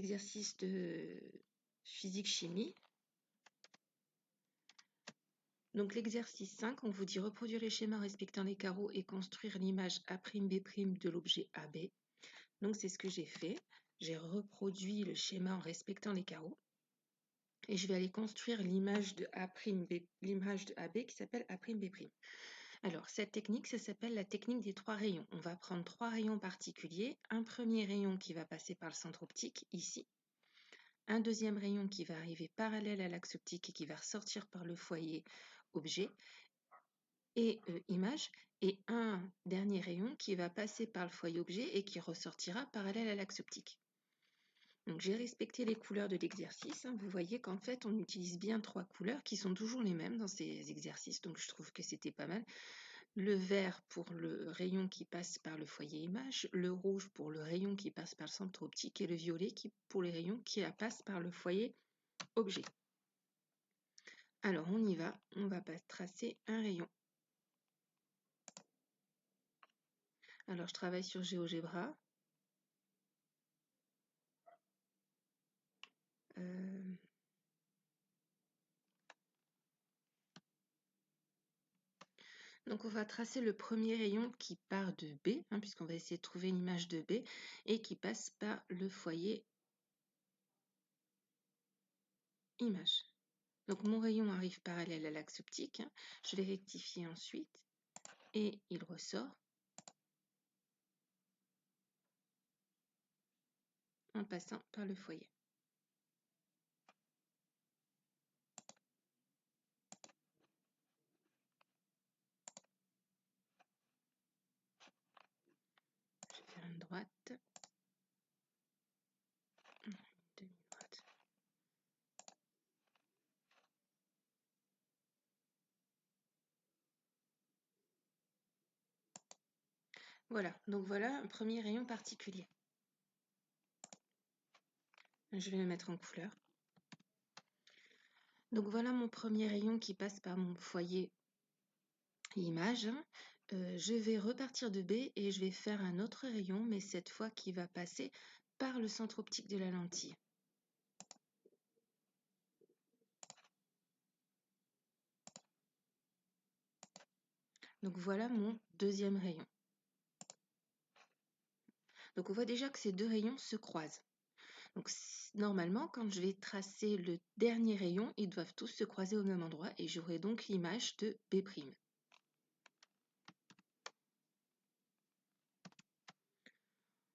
Exercice de physique-chimie. Donc l'exercice 5, on vous dit reproduire les schémas respectant les carreaux et construire l'image A'B' de l'objet AB. Donc c'est ce que j'ai fait. J'ai reproduit le schéma en respectant les carreaux. Et je vais aller construire l'image de AB qui s'appelle A'B'. Alors cette technique, ça s'appelle la technique des 3 rayons. On va prendre 3 rayons particuliers. Un premier rayon qui va passer par le centre optique, ici. Un deuxième rayon qui va arriver parallèle à l'axe optique et qui va ressortir par le foyer objet et image, et un dernier rayon qui va passer par le foyer objet et qui ressortira parallèle à l'axe optique. Donc j'ai respecté les couleurs de l'exercice. Vous voyez qu'en fait on utilise bien 3 couleurs qui sont toujours les mêmes dans ces exercices, donc je trouve que c'était pas mal. Le vert pour le rayon qui passe par le foyer image, le rouge pour le rayon qui passe par le centre optique et le violet pour les rayons qui passent par le foyer objet. Alors on y va, on va tracer un rayon. Alors je travaille sur GeoGebra. Donc on va tracer le premier rayon qui part de B, puisqu'on va essayer de trouver une image de B, et qui passe par le foyer image. Donc mon rayon arrive parallèle à l'axe optique, je vais rectifier ensuite, et il ressort en passant par le foyer. Je vais faire une droite, une demi-droite. Voilà, donc voilà un premier rayon particulier. Je vais le mettre en couleur. Donc voilà mon premier rayon qui passe par mon foyer image. Je vais repartir de B et je vais faire un autre rayon, mais cette fois qui va passer par le centre optique de la lentille. Donc voilà mon deuxième rayon. Donc on voit déjà que ces deux rayons se croisent. Donc normalement, quand je vais tracer le dernier rayon, ils doivent tous se croiser au même endroit et j'aurai donc l'image de B'.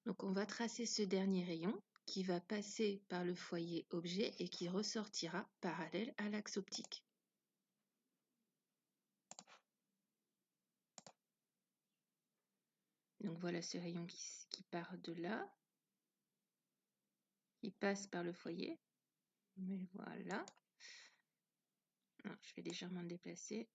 Donc on va tracer ce dernier rayon qui va passer par le foyer objet et qui ressortira parallèle à l'axe optique. Donc voilà ce rayon qui part de là, qui passe par le foyer. Mais voilà. Non, je vais légèrement le déplacer.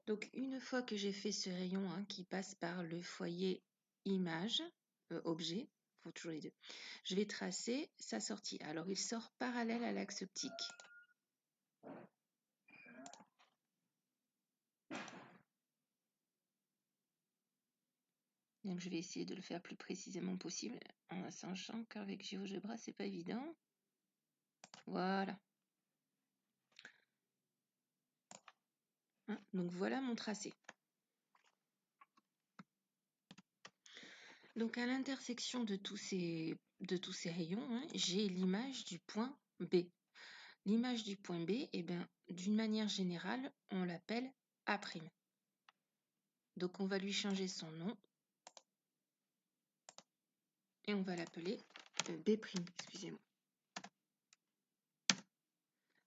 Donc une fois que j'ai fait ce rayon qui passe par le foyer image, objet, il faut toujours les deux, je vais tracer sa sortie. Alors il sort parallèle à l'axe optique. Donc je vais essayer de le faire plus précisément possible, en sachant qu'avec GeoGebra c'est pas évident. Voilà. Donc voilà mon tracé. Donc à l'intersection de tous ces rayons, j'ai l'image du point B. L'image du point B, d'une manière générale, on l'appelle A'. Donc on va lui changer son nom et on va l'appeler B', excusez-moi.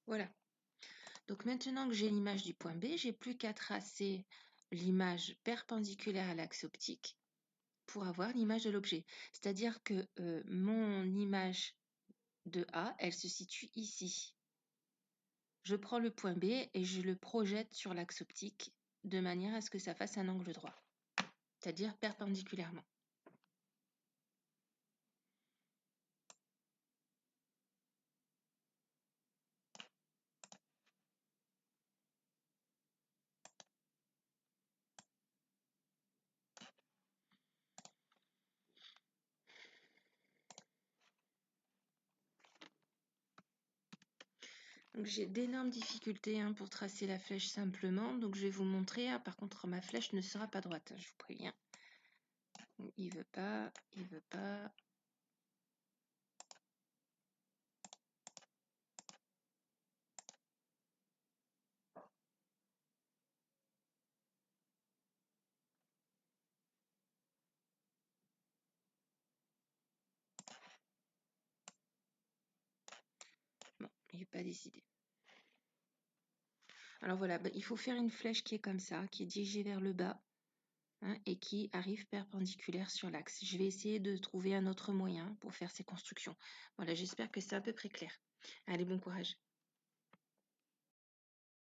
Voilà. Donc maintenant que j'ai l'image du point B, j'ai plus qu'à tracer l'image perpendiculaire à l'axe optique pour avoir l'image de l'objet. C'est-à-dire que mon image de A, elle se situe ici. Je prends le point B et je le projette sur l'axe optique de manière à ce que ça fasse un angle droit. c'est-à-dire perpendiculairement. Donc j'ai d'énormes difficultés pour tracer la flèche simplement, donc je vais vous montrer. Par contre, ma flèche ne sera pas droite, je vous préviens. Il veut pas, il veut pas. Bon, il n'est pas décidé. Alors voilà, il faut faire une flèche qui est comme ça, qui est dirigée vers le bas et qui arrive perpendiculaire sur l'axe. Je vais essayer de trouver un autre moyen pour faire ces constructions. Voilà, j'espère que c'est à peu près clair. Allez, bon courage.